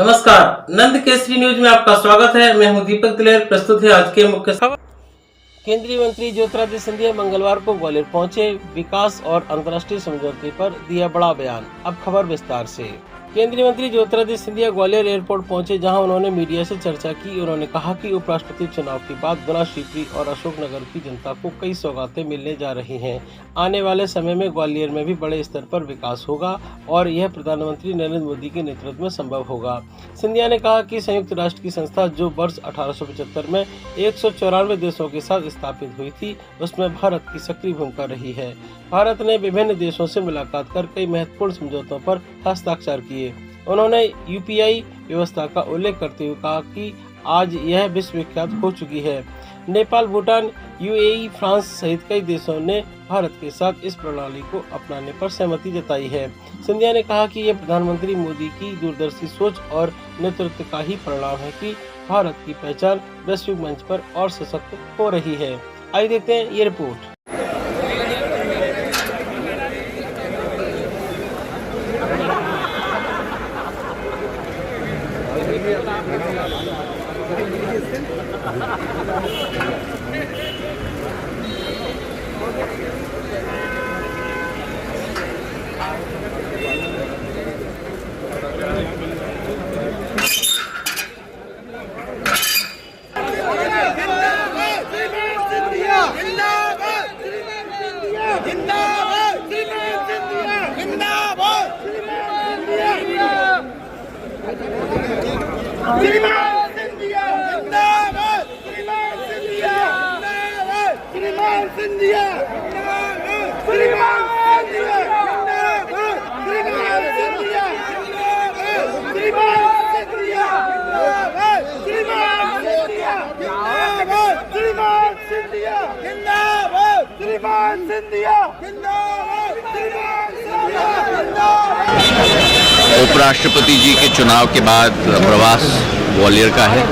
नमस्कार, नंद केसरी न्यूज में आपका स्वागत है। मैं हूं दीपक दिलेर। प्रस्तुत है आज के मुख्य खबर। केंद्रीय मंत्री ज्योतिरादित्य सिंधिया मंगलवार को ग्वालियर पहुंचे। विकास और अंतर्राष्ट्रीय समझौते पर दिया बड़ा बयान। अब खबर विस्तार से। केंद्रीय मंत्री ज्योतिरादित्य सिंधिया ग्वालियर एयरपोर्ट पहुंचे, जहां उन्होंने मीडिया से चर्चा की। उन्होंने कहा कि उपराष्ट्रपति चुनाव के बाद गुना, शिवपुरी और अशोकनगर की जनता को कई सौगातें मिलने जा रही हैं। आने वाले समय में ग्वालियर में भी बड़े स्तर पर विकास होगा और यह प्रधानमंत्री नरेंद्र मोदी के नेतृत्व में संभव होगा। सिंधिया ने कहा कि संयुक्त राष्ट्र की संस्था जो वर्ष 1875 में 194 देशों के साथ स्थापित हुई थी, उसमें भारत की सक्रिय भूमिका रही है। भारत ने विभिन्न देशों से मुलाकात कर कई महत्वपूर्ण समझौतों पर हस्ताक्षर किए। उन्होंने यूपीआई व्यवस्था का उल्लेख करते हुए कहा कि आज यह विश्व विख्यात हो चुकी है। नेपाल, भूटान, यूएई, फ्रांस सहित कई देशों ने भारत के साथ इस प्रणाली को अपनाने पर सहमति जताई है। सिंधिया ने कहा कि यह प्रधानमंत्री मोदी की दूरदर्शी सोच और नेतृत्व का ही परिणाम है कि भारत की पहचान वैश्विक मंच पर और सशक्त हो रही है। आइए देखते हैं ये रिपोर्ट। उपराष्ट्रपति जी के चुनाव के बाद प्रवास ग्वालियर का है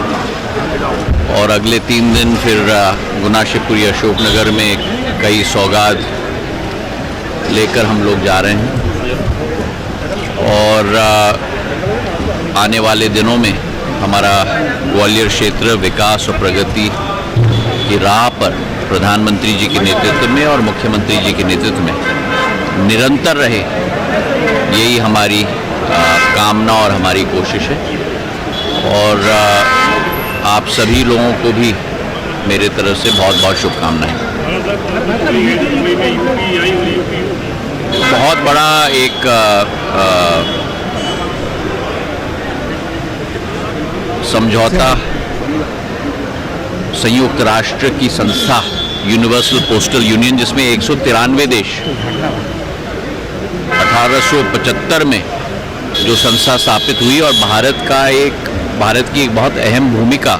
और अगले 3 दिन फिर गुना, शिवपुरी, अशोकनगर में कई सौगात लेकर हम लोग जा रहे हैं और आने वाले दिनों में हमारा ग्वालियर क्षेत्र विकास और प्रगति की राह पर प्रधानमंत्री जी के नेतृत्व में और मुख्यमंत्री जी के नेतृत्व में निरंतर रहे, यही हमारी कामना और हमारी कोशिश है। और आप सभी लोगों को भी मेरे तरफ से बहुत बहुत शुभकामनाएं। बहुत बड़ा एक समझौता संयुक्त राष्ट्र की संस्था यूनिवर्सल पोस्टल यूनियन, जिसमें 193 देश 1875 में जो संस्था स्थापित हुई और भारत की एक बहुत अहम भूमिका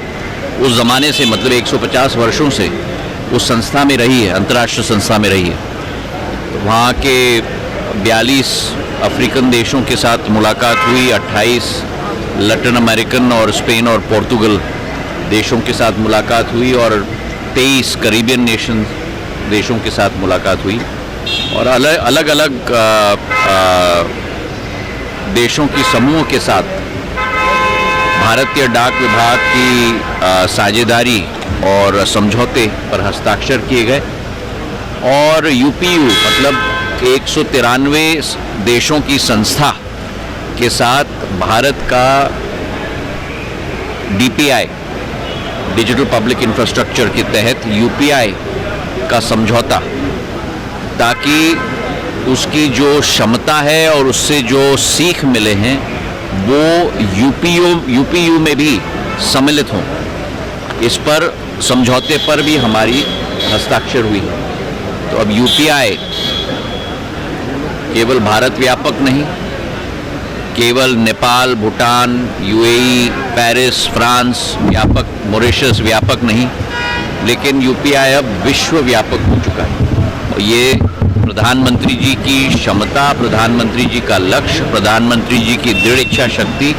उस ज़माने से, मतलब 150 वर्षों से उस संस्था में रही है, अंतर्राष्ट्रीय संस्था में रही है। तो वहाँ के 42 अफ्रीकन देशों के साथ मुलाकात हुई, 28 लैटिन अमेरिकन और स्पेन और पोर्तुगल देशों के साथ मुलाकात हुई और 23 कैरिबियन नेशन देशों के साथ मुलाकात हुई और अलग अलग देशों की समूह के साथ भारतीय डाक विभाग की साझेदारी और समझौते पर हस्ताक्षर किए गए और यूपीयू मतलब 193 देशों की संस्था के साथ भारत का डीपीआई, डिजिटल पब्लिक इंफ्रास्ट्रक्चर के तहत यूपीआई का समझौता, ताकि उसकी जो क्षमता है और उससे जो सीख मिले हैं वो यूपीयू में भी सम्मिलित हों। इस पर समझौते पर भी हमारी हस्ताक्षर हुई। तो अब यूपीआई केवल भारत व्यापक नहीं, केवल Nepal, Bhutan, UAE, Paris, France व्यापक, मॉरिशस व्यापक नहीं, लेकिन यूपीआई अब विश्व व्यापक हो चुका है। और ये प्रधानमंत्री जी की क्षमता, प्रधानमंत्री जी का लक्ष्य, प्रधानमंत्री जी की दृढ़ इच्छा शक्ति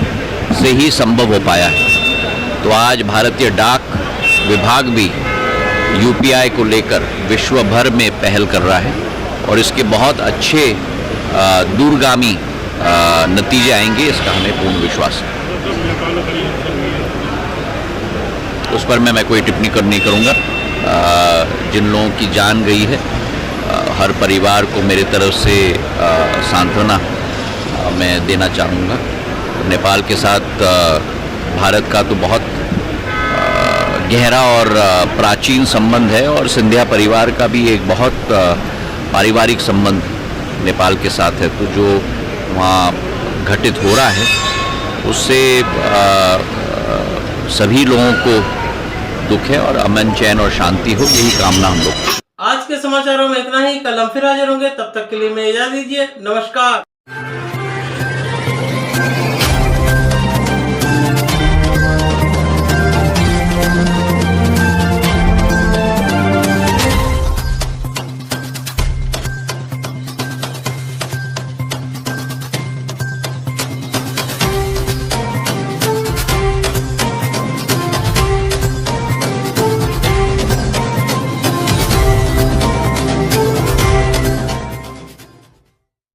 से ही संभव हो पाया है। तो आज भारतीय डाक विभाग भी यूपीआई को लेकर विश्व भर में पहल कर रहा है और इसके बहुत अच्छे दूरगामी नतीजे आएंगे, इसका हमें पूर्ण विश्वास है। उस पर मैं कोई टिप्पणी नहीं करूँगा। जिन लोगों की जान गई है, हर परिवार को मेरी तरफ से सांत्वना मैं देना चाहूँगा। नेपाल के साथ भारत का तो बहुत गहरा और प्राचीन संबंध है और सिंधिया परिवार का भी एक बहुत पारिवारिक संबंध नेपाल के साथ है। तो जो वहाँ घटित हो रहा है उससे सभी लोगों को दुख है और अमन, चैन और शांति हो, यही कामना हम लोग। आज के समाचारों में इतना ही। कल हम फिर हाजिर होंगे, तब तक के लिए मैं इजाजत दीजिए। नमस्कार।